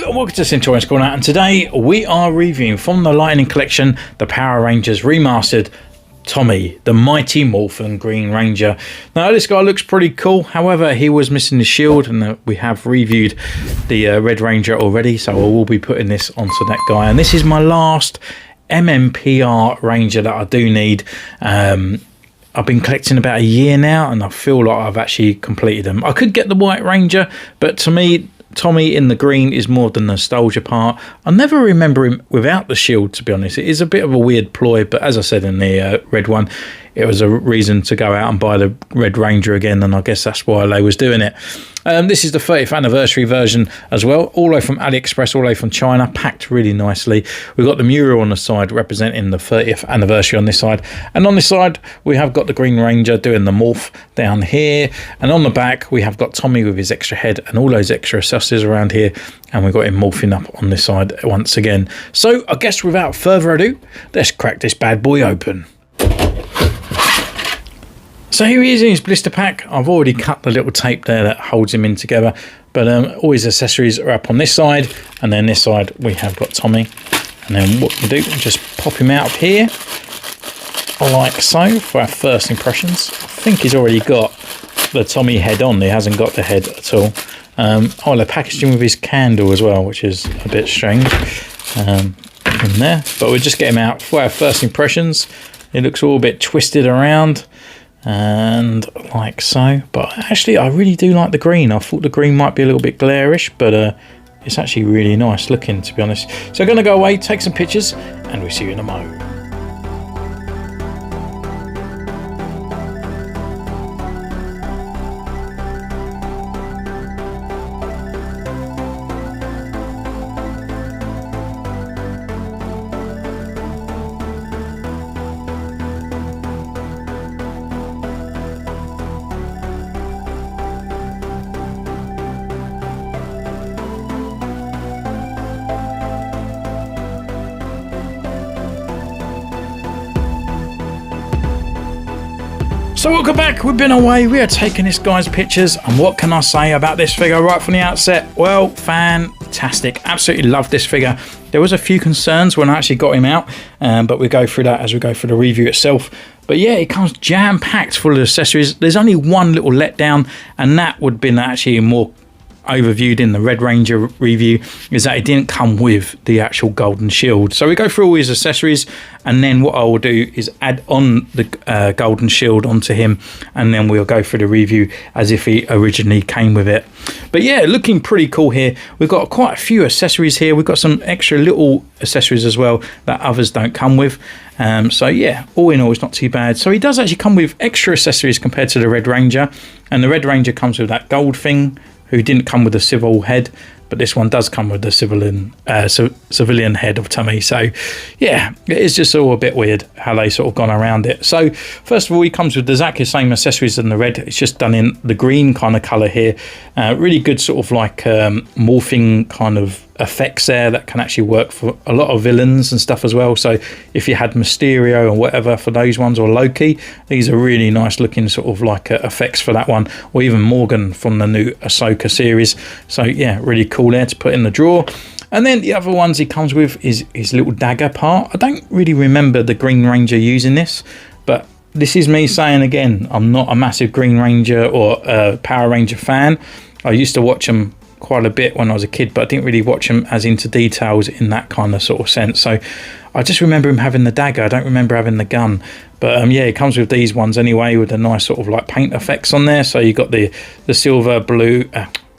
and welcome to Centurion's Corner, and today we are reviewing from the Lightning Collection the Power Rangers Remastered Tommy, the Mighty Morphin Green Ranger. Now this guy looks pretty cool, however he was missing the shield, and we have reviewed the Red Ranger already, so I will be putting this onto that guy. And this is my last MMPR Ranger that I do need. I've been collecting about a year now, and I feel like I've actually completed them. I could get the White Ranger, but to me, Tommy in the green is more the nostalgia part. I never remember him without the shield, to be honest. It is a bit of a weird ploy, but as I said in the red one, it was a reason to go out and buy the Red Ranger again, and I guess that's why they was doing it. This is the 30th anniversary version as well, all the way from AliExpress, all the way from China, packed really nicely. We've got the mural on the side representing the 30th anniversary on this side, and on this side we have got the Green Ranger doing the morph down here, and on the back we have got Tommy with his extra head and all those extra accessories around here, and we've got him morphing up on this side once again. So I guess without further ado, let's crack this bad boy open. So here he is in his blister pack. I've already cut the little tape there that holds him in together, but all his accessories are up on this side, and then this side we have got Tommy. And then what we do, just pop him out of here like so for our first impressions. I think he's already got the Tommy head on. He hasn't got the head at all. They packaged him with his candle as well, which is a bit strange in there, but we'll just get him out for our first impressions. It looks all a bit twisted around and like so, but actually I really do like the green. I thought the green might be a little bit glarish, but it's actually really nice looking, to be honest. So I'm going to go away, take some pictures, and we'll see you in a moment. So welcome back, we've been away, we are taking this guy's pictures, and what can I say about this figure right from the outset? Well, fantastic, absolutely love this figure. There was a few concerns when I actually got him out, but we'll go through that as we go through the review itself. But yeah, it comes jam-packed full of accessories. There's only one little letdown, and that would have been actually more overviewed in the Red Ranger review, is that it didn't come with the actual golden shield. So we go through all his accessories, and then what I will do is add on the golden shield onto him, and then we'll go through the review as if he originally came with it. But yeah, looking pretty cool here. We've got quite a few accessories here. We've got some extra little accessories as well that others don't come with. So yeah, all in all, it's not too bad. So he does actually come with extra accessories compared to the Red Ranger, and the Red Ranger comes with that gold thing, who didn't come with a civil head, but this one does come with the civilian head of Tommy. So yeah, it is just all a bit weird how they sort of gone around it. So first of all, he comes with exactly the same accessories as the red. It's just done in the green kind of color here. Really good sort of like morphing kind of effects there that can actually work for a lot of villains and stuff as well. So if you had Mysterio or whatever for those ones, or Loki, these are really nice looking sort of like effects for that one, or even Morgan from the new Ahsoka series. So yeah, really cool there to put in the drawer. And then the other ones he comes with is his little dagger part. I don't really remember the Green Ranger using this, but this is me saying again, I'm not a massive Green Ranger or Power Ranger fan. I used to watch them quite a bit when I was a kid, but I didn't really watch him as into details in that kind of sort of sense. So I just remember him having the dagger. I don't remember having the gun. But yeah, it comes with these ones anyway, with the nice sort of like paint effects on there. So you got the silver, blue,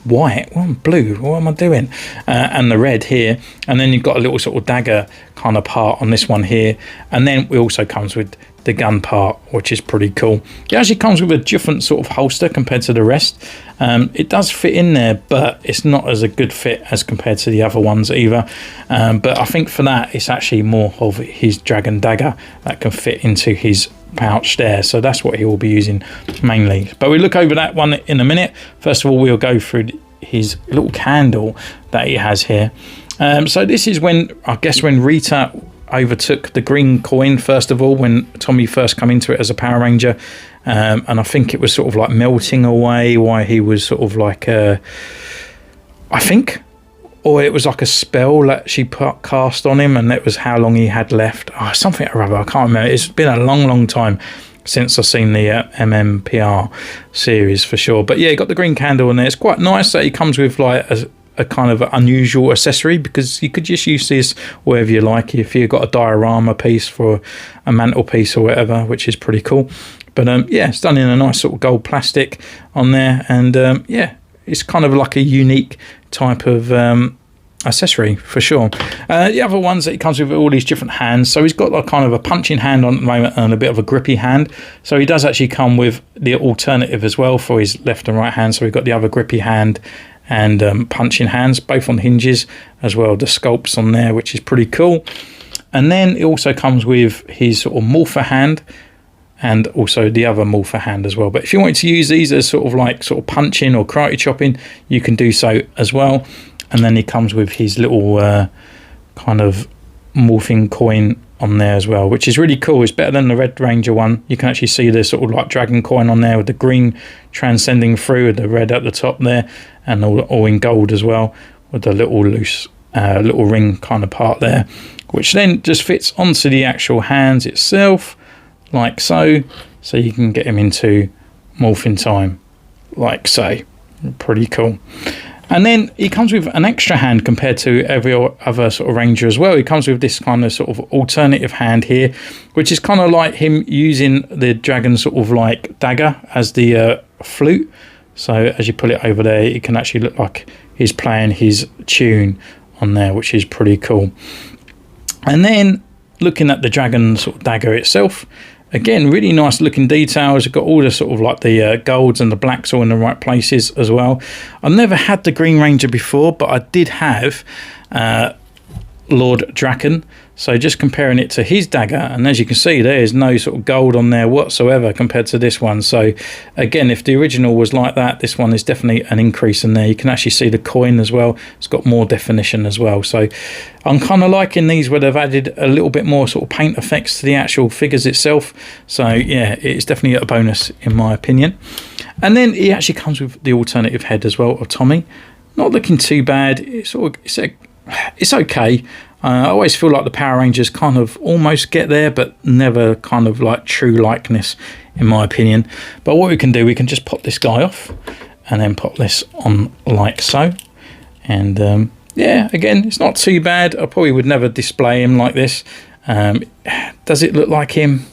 white, well, blue, what am I doing? And the red here. And then you've got a little sort of dagger kind of part on this one here. And then it also comes with the gun part, which is pretty cool. It actually comes with a different sort of holster compared to the rest. It does fit in there, but it's not as a good fit as compared to the other ones either. But I think for that, it's actually more of his dragon dagger that can fit into his pouch there. So that's what he will be using mainly. But we'll look over that one in a minute. First of all, we'll go through his little candle that he has here. So this is when, I guess, when Rita overtook the green coin first of all, when Tommy first come into it as a Power Ranger, and I think it was sort of like melting away while he was sort of like I think, or it was like a spell that she cast on him, and that was how long he had left. Oh, something or other, I can't remember. It's been a long time since I've seen the MMPR series for sure. But yeah, got the green candle in there. It's quite nice that he comes with like a kind of unusual accessory, because you could just use this wherever you like. If you've got a diorama piece for a mantelpiece or whatever, which is pretty cool. But yeah, it's done in a nice sort of gold plastic on there, and yeah, it's kind of like a unique type of accessory for sure. The other ones that he comes with all these different hands. So he's got like kind of a punching hand on at the moment and a bit of a grippy hand. So he does actually come with the alternative as well for his left and right hand. So we've got the other grippy hand and punching hands, both on hinges as well. The sculpts on there, which is pretty cool. And then it also comes with his sort of morpher hand, and also the other morpher hand as well. But if you wanted to use these as sort of punching or karate chopping, you can do so as well. And then he comes with his little kind of morphing coin on there as well, which is really cool. It's better than the Red Ranger one. You can actually see the sort of like dragon coin on there with the green transcending through with the red at the top there, and all in gold as well, with the little loose little ring kind of part there, which then just fits onto the actual hands itself, like so. So you can get him into morphing time, like so. Pretty cool. And then he comes with an extra hand compared to every other sort of ranger as well. He comes with this kind of sort of alternative hand here, which is kind of like him using the dragon sort of like dagger as the flute. So as you pull it over there, it can actually look like he's playing his tune on there, which is pretty cool. And then looking at the dragon sort of dagger itself, again, really nice looking details. You've got all the sort of like the golds and the blacks all in the right places as well. I've never had the Green Ranger before, but I did have Lord Draken. So just comparing it to his dagger, and as you can see, there is no sort of gold on there whatsoever compared to this one. So again, if the original was like that, this one is definitely an increase in there. You can actually see the coin as well. It's got more definition as well. So I'm kind of liking these where they've added a little bit more sort of paint effects to the actual figures itself. So yeah, it's definitely a bonus in my opinion. And then he actually comes with the alternative head as well of Tommy. Not looking too bad. It's okay. I always feel like the Power Rangers kind of almost get there, but never kind of like true likeness, in my opinion. But what we can do, we can just pop this guy off and then pop this on like so. And yeah, again, it's not too bad. I probably would never display him like this. Does it look like him?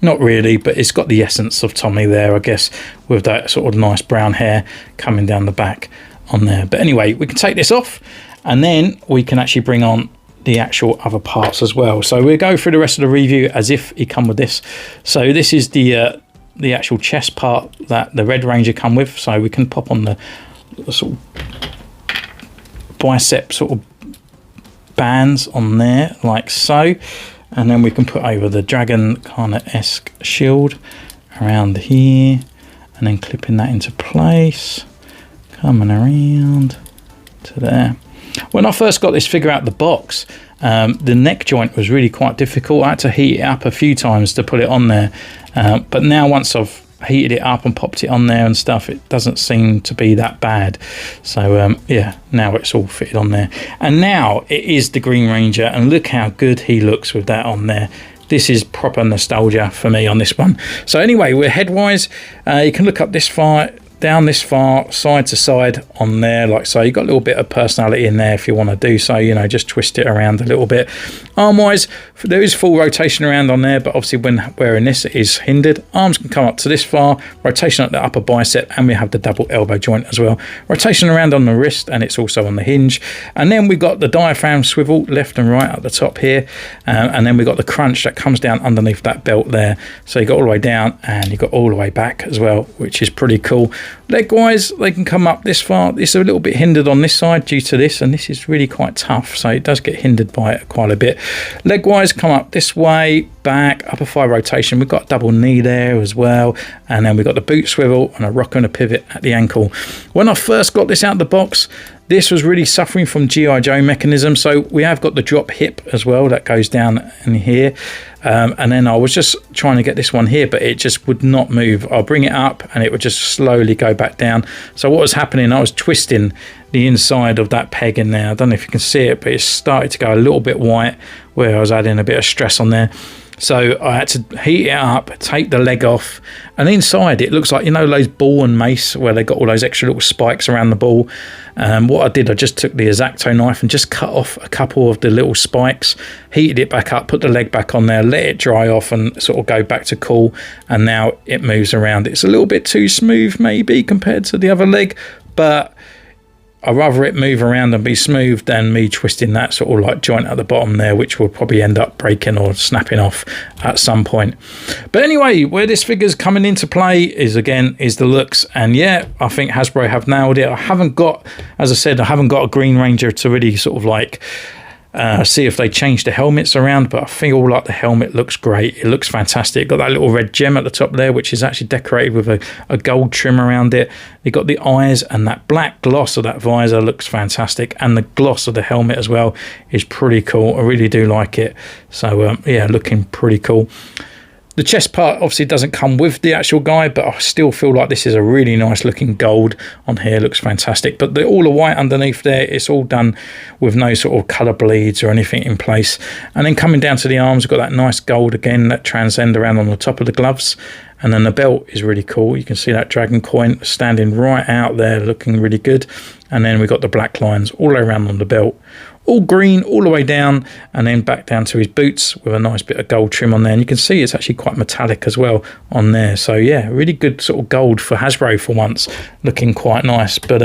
Not really, but it's got the essence of Tommy there, I guess, with that sort of nice brown hair coming down the back on there. But anyway, we can take this off, and then we can actually bring on the actual other parts as well. So we'll go through the rest of the review as if he come with this. So this is the actual chest part that the Red Ranger come with. So we can pop on the sort of bicep sort of bands on there like so, and then we can put over the dragon kind of esque shield around here, and then clipping that into place, coming around to there. When I first got this figure out the box, the neck joint was really quite difficult. I had to heat it up a few times to put it on there, but now once I've heated it up and popped it on there and stuff, it doesn't seem to be that bad. So yeah, now it's all fitted on there, and now it is the Green Ranger, and look how good he looks with that on there. This is proper nostalgia for me on this one. So anyway, we're headwise. You can look up this far, down this far, side to side on there like so. You've got a little bit of personality in there if you want to do so, you know, just twist it around a little bit. Arm wise, there is full rotation around on there, but obviously when wearing this it is hindered. Arms can come up to this far, rotation at the upper bicep, and we have the double elbow joint as well, rotation around on the wrist, and it's also on the hinge. And then we've got the diaphragm swivel left and right at the top here, and then we've got the crunch that comes down underneath that belt there. So you got all the way down and you got all the way back as well, which is pretty cool. Leg wise, they can come up this far. It's a little bit hindered on this side due to this, and this is really quite tough, so it does get hindered by it quite a bit. Leg wise, come up this way, back, upper thigh rotation. We've got a double knee there as well, and then we've got the boot swivel and a rocker and a pivot at the ankle. When I first got this out of the box, this was really suffering from G.I. Joe mechanism. So we have got the drop hip as well that goes down in here. And then I was just trying to get this one here, but it just would not move. I'll bring it up and it would just slowly go back down. So what was happening, I was twisting the inside of that peg in there. I don't know if you can see it, but it's started to go a little bit white where I was adding a bit of stress on there. So I had to heat it up, take the leg off, and inside it looks like, you know, those ball and mace where they got all those extra little spikes around the ball. What I did, I just took the X-Acto knife and just cut off a couple of the little spikes, heated it back up, put the leg back on there, let it dry off and sort of go back to cool, and now it moves around. It's a little bit too smooth maybe compared to the other leg, but I'd rather it move around and be smooth than me twisting that sort of like joint at the bottom there, which will probably end up breaking or snapping off at some point. But anyway, where this figure's coming into play is, again, is the looks. And yeah, I think Hasbro have nailed it. I haven't got, as I said, I haven't got a Green Ranger to really sort of like see if they change the helmets around, but I feel like the helmet looks great. It looks fantastic. Got that little red gem at the top there, which is actually decorated with a gold trim around it. You got the eyes, and that black gloss of that visor looks fantastic, and the gloss of the helmet as well is pretty cool. I really do like it. So yeah, looking pretty cool. The chest part obviously doesn't come with the actual guy, but I still feel like this is a really nice looking gold on here. Looks fantastic. But all the white underneath there, it's all done with no sort of colour bleeds or anything in place. And then coming down to the arms, we've got that nice gold again that transcend around on the top of the gloves. And then the belt is really cool. You can see that dragon coin standing right out there, looking really good. And then we've got the black lines all the way around on the belt. All green all the way down, and then back down to his boots with a nice bit of gold trim on there. And you can see it's actually quite metallic as well on there. So yeah, really good sort of gold for Hasbro for once, looking quite nice. But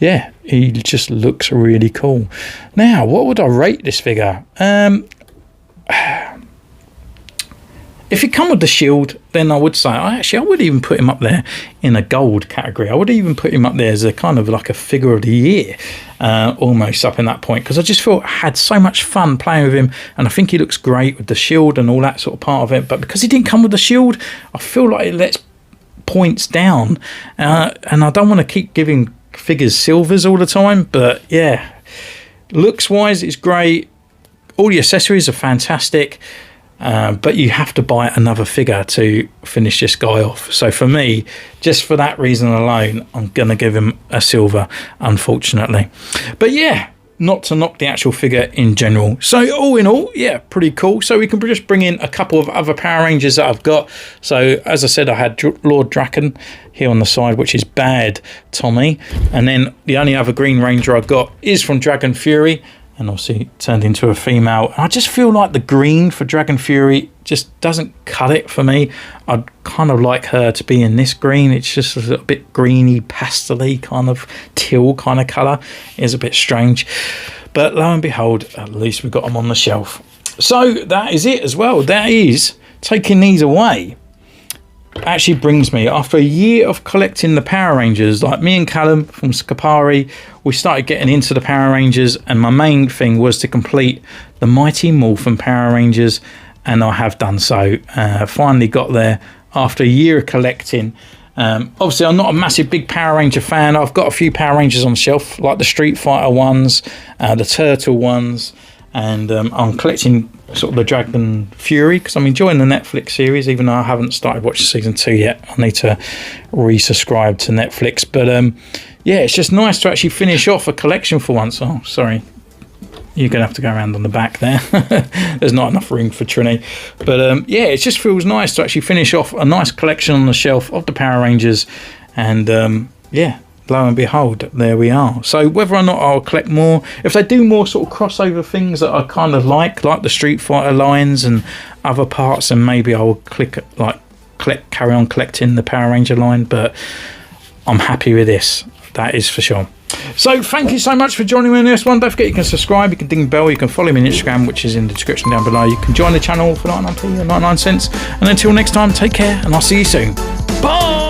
yeah, he just looks really cool. Now, what would I rate this figure? If he come with the shield, then I would say, I would even put him up there in a gold category. I would even put him up there as a kind of like a figure of the year, almost up in that point, because I just felt I had so much fun playing with him, and I think he looks great with the shield and all that sort of part of it. But because he didn't come with the shield, I feel like it lets points down, and I don't want to keep giving figures silvers all the time. But yeah, looks wise, it's great. All the accessories are fantastic. But you have to buy another figure to finish this guy off. So for me, just for that reason alone, I'm going to give him a silver, unfortunately. But yeah, not to knock the actual figure in general. So all in all, yeah, pretty cool. So we can just bring in a couple of other Power Rangers that I've got. So as I said, I had Lord Draken here on the side, which is Bad Tommy. And then the only other Green Ranger I've got is from Dragon Fury, and obviously turned into a female. I just feel like the green for Dragon Fury just doesn't cut it for me. I'd kind of like her to be in this green. It's just a little bit greeny, pastel-y kind of teal kind of colour. It is a bit strange. But lo and behold, at least we've got them on the shelf. So that is it as well. That is taking these away. Actually brings me, after a year of collecting the Power Rangers, like me and Callum from SKAPARI, we started getting into the Power Rangers, and my main thing was to complete the Mighty Morphin Power Rangers, and I have done so. Finally got there after a year of collecting. Obviously, I'm not a massive big Power Ranger fan. I've got a few Power Rangers on the shelf, like the Street Fighter ones, the Turtle ones, and I'm collecting sort of the Dragon Fury because I'm enjoying the Netflix series, even though I haven't started watching season 2 yet. I need to resubscribe to Netflix. But yeah, it's just nice to actually finish off a collection for once. Oh, sorry. You're going to have to go around on the back there. There's not enough room for Trini. But yeah, it just feels nice to actually finish off a nice collection on the shelf of the Power Rangers. And yeah, lo and behold, there we are. So whether or not I'll collect more, if they do more sort of crossover things that I kind of like the Street Fighter lines and other parts, and maybe I'll carry on collecting the Power Ranger line. But I'm happy with this, that is for sure. So thank you so much for joining me on this one. Don't forget you can subscribe, you can ding the bell, you can follow me on Instagram, which is in the description down below. You can join the channel for 99p or 99 cents. And until next time, take care, and I'll see you soon. Bye.